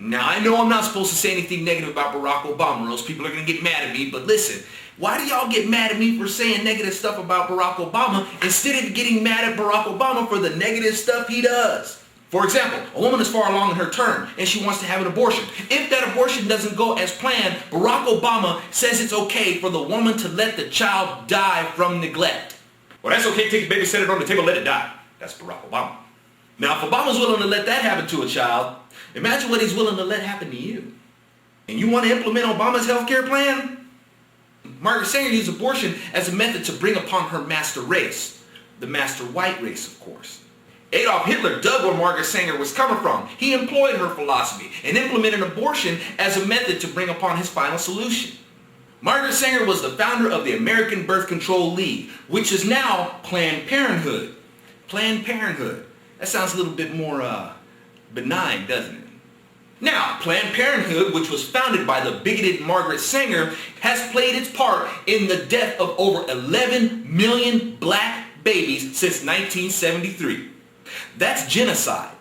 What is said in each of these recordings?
Now, I know I'm not supposed to say anything negative about Barack Obama, or else people are going to get mad at me, but listen, why do y'all get mad at me for saying negative stuff about Barack Obama instead of getting mad at Barack Obama for the negative stuff he does? For example, a woman is far along in her term and she wants to have an abortion. If that abortion doesn't go as planned, Barack Obama says it's okay for the woman to let the child die from neglect. Well, that's okay, take the baby, set it on the table, let it die. That's Barack Obama. Now, if Obama's willing to let that happen to a child, imagine what he's willing to let happen to you. And you want to implement Obama's health care plan? Margaret Sanger used abortion as a method to bring upon her master race, the master white race, of course. Adolf Hitler dug where Margaret Sanger was coming from. He employed her philosophy and implemented abortion as a method to bring upon his final solution. Margaret Sanger was the founder of the American Birth Control League, which is now Planned Parenthood. Planned Parenthood. That sounds a little bit more benign, doesn't it? Now, Planned Parenthood, which was founded by the bigoted Margaret Sanger, has played its part in the death of over 11 million black babies since 1973. That's genocide.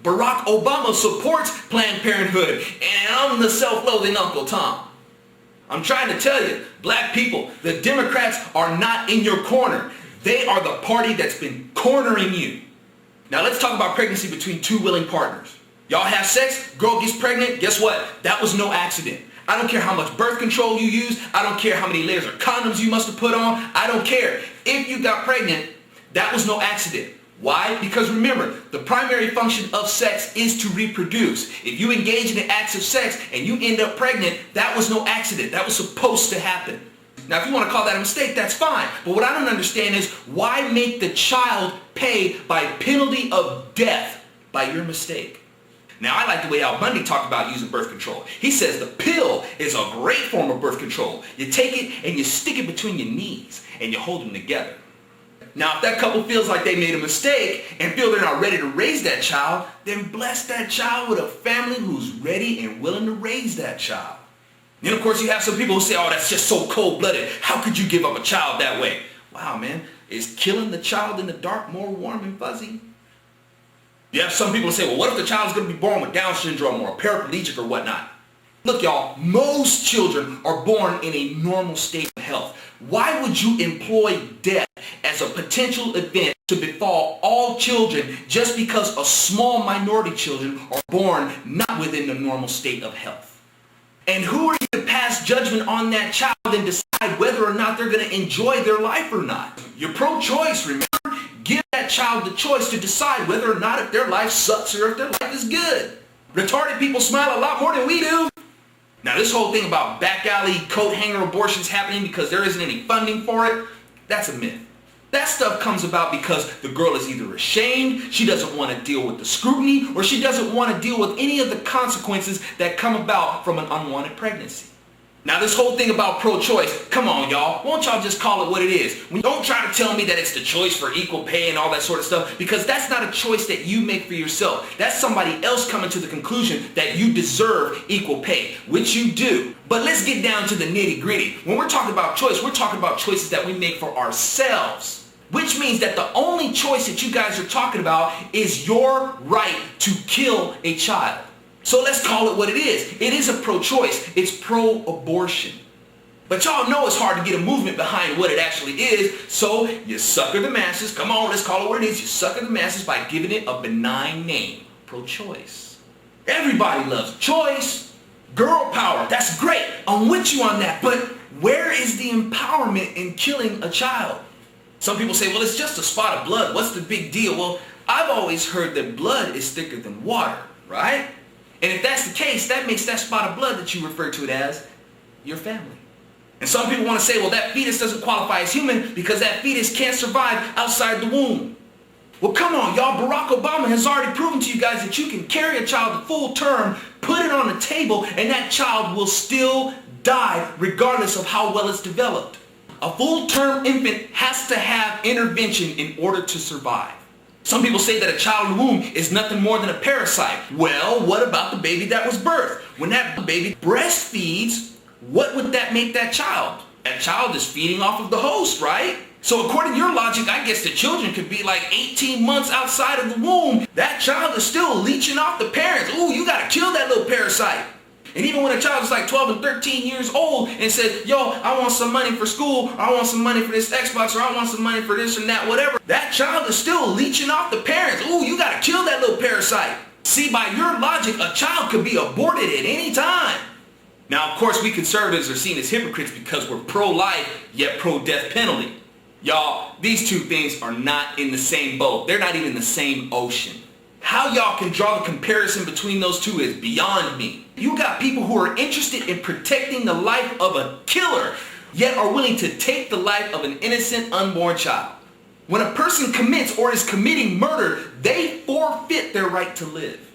Barack Obama supports Planned Parenthood, and I'm the self-loathing Uncle Tom. I'm trying to tell you, black people, the Democrats are not in your corner. They are the party that's been cornering you. Now let's talk about pregnancy between two willing partners. Y'all have sex, girl gets pregnant, guess what? That was no accident. I don't care how much birth control you use. I don't care how many layers of condoms you must have put on. I don't care. If you got pregnant, that was no accident. Why? Because remember, the primary function of sex is to reproduce. If you engage in the acts of sex and you end up pregnant, that was no accident. That was supposed to happen. Now, if you want to call that a mistake, that's fine. But what I don't understand is why make the child pay by penalty of death by your mistake? Now, I like the way Al Bundy talked about using birth control. He says the pill is a great form of birth control. You take it and you stick it between your knees and you hold them together. Now, if that couple feels like they made a mistake and feel they're not ready to raise that child, then bless that child with a family who's ready and willing to raise that child. Then, of course, you have some people who say, oh, that's just so cold-blooded. How could you give up a child that way? Wow, man, is killing the child in the dark more warm and fuzzy? You have some people who say, well, what if the child's going to be born with Down syndrome or a paraplegic or whatnot? Look, y'all, most children are born in a normal state of health. Why would you employ death as a potential event to befall all children just because a small minority children are born not within the normal state of health? And who are you to pass judgment on that child and decide whether or not they're going to enjoy their life or not? You're pro-choice, remember? Give that child the choice to decide whether or not if their life sucks or if their life is good. Retarded people smile a lot more than we do. Now, this whole thing about back alley coat hanger abortions happening because there isn't any funding for it, that's a myth. That stuff comes about because the girl is either ashamed, she doesn't want to deal with the scrutiny, or she doesn't want to deal with any of the consequences that come about from an unwanted pregnancy. Now, this whole thing about pro-choice, come on, y'all. Won't y'all just call it what it is? Don't try to tell me that it's the choice for equal pay and all that sort of stuff, because that's not a choice that you make for yourself. That's somebody else coming to the conclusion that you deserve equal pay, which you do. But let's get down to the nitty-gritty. When we're talking about choice, we're talking about choices that we make for ourselves, which means that the only choice that you guys are talking about is your right to kill a child. So let's call it what it is. It is a pro-choice. It's pro-abortion. But y'all know it's hard to get a movement behind what it actually is, so you sucker the masses. Come on, let's call it what it is. You sucker the masses by giving it a benign name, pro-choice. Everybody loves choice. Girl power, that's great. I'm with you on that. But where is the empowerment in killing a child? Some people say, well, it's just a spot of blood. What's the big deal? Well, I've always heard that blood is thicker than water, right? And if that's the case, that makes that spot of blood that you refer to it as your family. And some people want to say, well, that fetus doesn't qualify as human because that fetus can't survive outside the womb. Well, come on, y'all. Barack Obama has already proven to you guys that you can carry a child to full term, put it on the table, and that child will still die regardless of how well it's developed. A full-term infant has to have intervention in order to survive. Some people say that a child in the womb is nothing more than a parasite. Well, what about the baby that was birthed? When that baby breastfeeds, what would that make that child? That child is feeding off of the host, right? So according to your logic, I guess the children could be like 18 months outside of the womb. That child is still leeching off the parents. Ooh, you gotta kill that little parasite. And even when a child is like 12 and 13 years old and says, yo, I want some money for school, or I want some money for this Xbox, or I want some money for this and that, whatever, that child is still leeching off the parents. Ooh, you gotta kill that little parasite. See, by your logic, a child could be aborted at any time. Now, of course, we conservatives are seen as hypocrites because we're pro-life, yet pro-death penalty. Y'all, these two things are not in the same boat. They're not even in the same ocean. How y'all can draw the comparison between those two is beyond me. You got people who are interested in protecting the life of a killer, yet are willing to take the life of an innocent unborn child. When a person commits or is committing murder, they forfeit their right to live.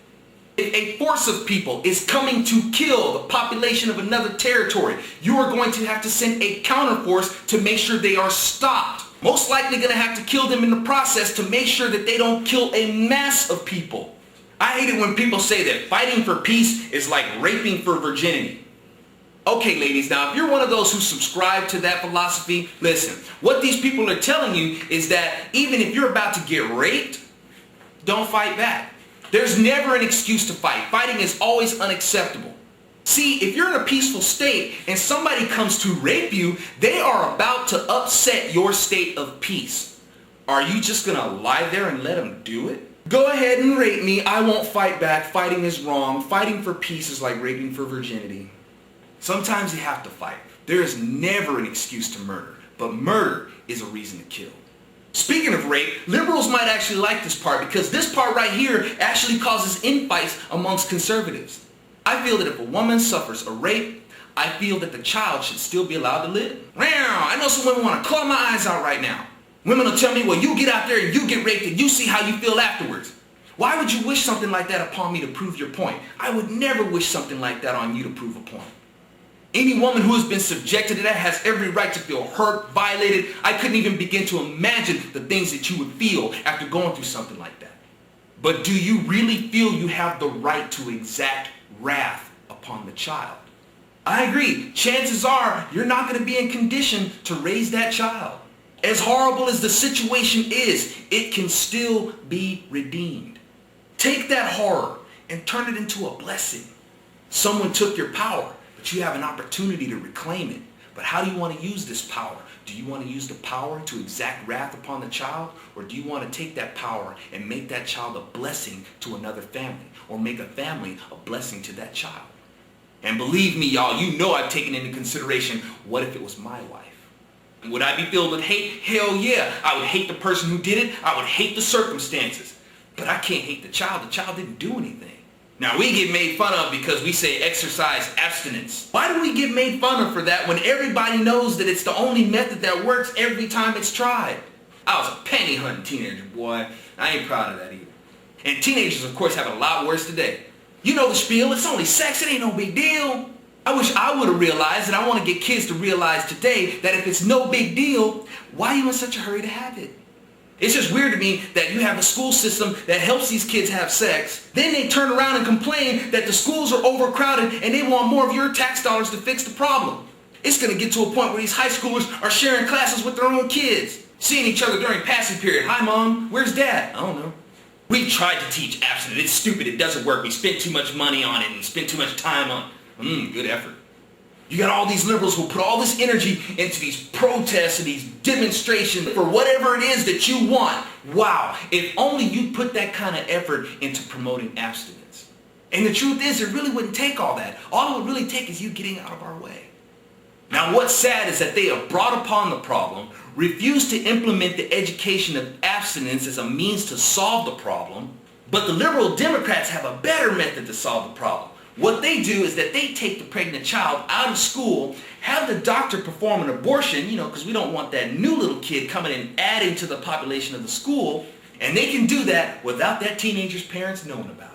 If a force of people is coming to kill the population of another territory, you are going to have to send a counterforce to make sure they are stopped. Most likely going to have to kill them in the process to make sure that they don't kill a mass of people. I hate it when people say that fighting for peace is like raping for virginity. Okay, ladies, now if you're one of those who subscribe to that philosophy, listen, what these people are telling you is that even if you're about to get raped, don't fight back. There's never an excuse to fight. Fighting is always unacceptable. See, if you're in a peaceful state and somebody comes to rape you, they are about to upset your state of peace. Are you just gonna lie there and let them do it? Go ahead and rape me. I won't fight back. Fighting is wrong. Fighting for peace is like raping for virginity. Sometimes you have to fight. There is never an excuse to murder, but murder is a reason to kill. Speaking of rape, liberals might actually like this part because this part right here actually causes infights amongst conservatives. I feel that if a woman suffers a rape, I feel that the child should still be allowed to live. I know some women want to claw my eyes out right now. Women will tell me, well, you get out there and you get raped and you see how you feel afterwards. Why would you wish something like that upon me to prove your point? I would never wish something like that on you to prove a point. Any woman who has been subjected to that has every right to feel hurt, violated. I couldn't even begin to imagine the things that you would feel after going through something like that. But do you really feel you have the right to exact wrath upon the child? I agree. Chances are you're not going to be in condition to raise that child. As horrible as the situation is, it can still be redeemed. Take that horror and turn it into a blessing. Someone took your power, but you have an opportunity to reclaim it. But how do you want to use this power? Do you want to use the power to exact wrath upon the child? Or do you want to take that power and make that child a blessing to another family? Or make a family a blessing to that child? And believe me, y'all, you know I've taken into consideration, what if it was my wife? Would I be filled with hate? Hell yeah. I would hate the person who did it. I would hate the circumstances. But I can't hate the child. The child didn't do anything. Now, we get made fun of because we say exercise abstinence. Why do we get made fun of for that when everybody knows that it's the only method that works every time it's tried? I was a penny hunting teenager, boy. I ain't proud of that either. And teenagers, of course, have it a lot worse today. You know the spiel. It's only sex. It ain't no big deal. I wish I would have realized, and I want to get kids to realize today, that if it's no big deal, why are you in such a hurry to have it? It's just weird to me that you have a school system that helps these kids have sex. Then they turn around and complain that the schools are overcrowded and they want more of your tax dollars to fix the problem. It's going to get to a point where these high schoolers are sharing classes with their own kids, seeing each other during passing period. Hi, Mom. Where's Dad? I don't know. We've tried to teach abstinence. It's stupid. It doesn't work. We spent too much money on it and spent too much time on it. Good effort. You got all these liberals who put all this energy into these protests and these demonstrations for whatever it is that you want. Wow, if only you put that kind of effort into promoting abstinence. And the truth is, it really wouldn't take all that. All it would really take is you getting out of our way. Now, what's sad is that they have brought upon the problem, refused to implement the education of abstinence as a means to solve the problem, but the liberal Democrats have a better method to solve the problem. What they do is that they take the pregnant child out of school, have the doctor perform an abortion, because we don't want that new little kid coming and adding to the population of the school, and they can do that without that teenager's parents knowing about it.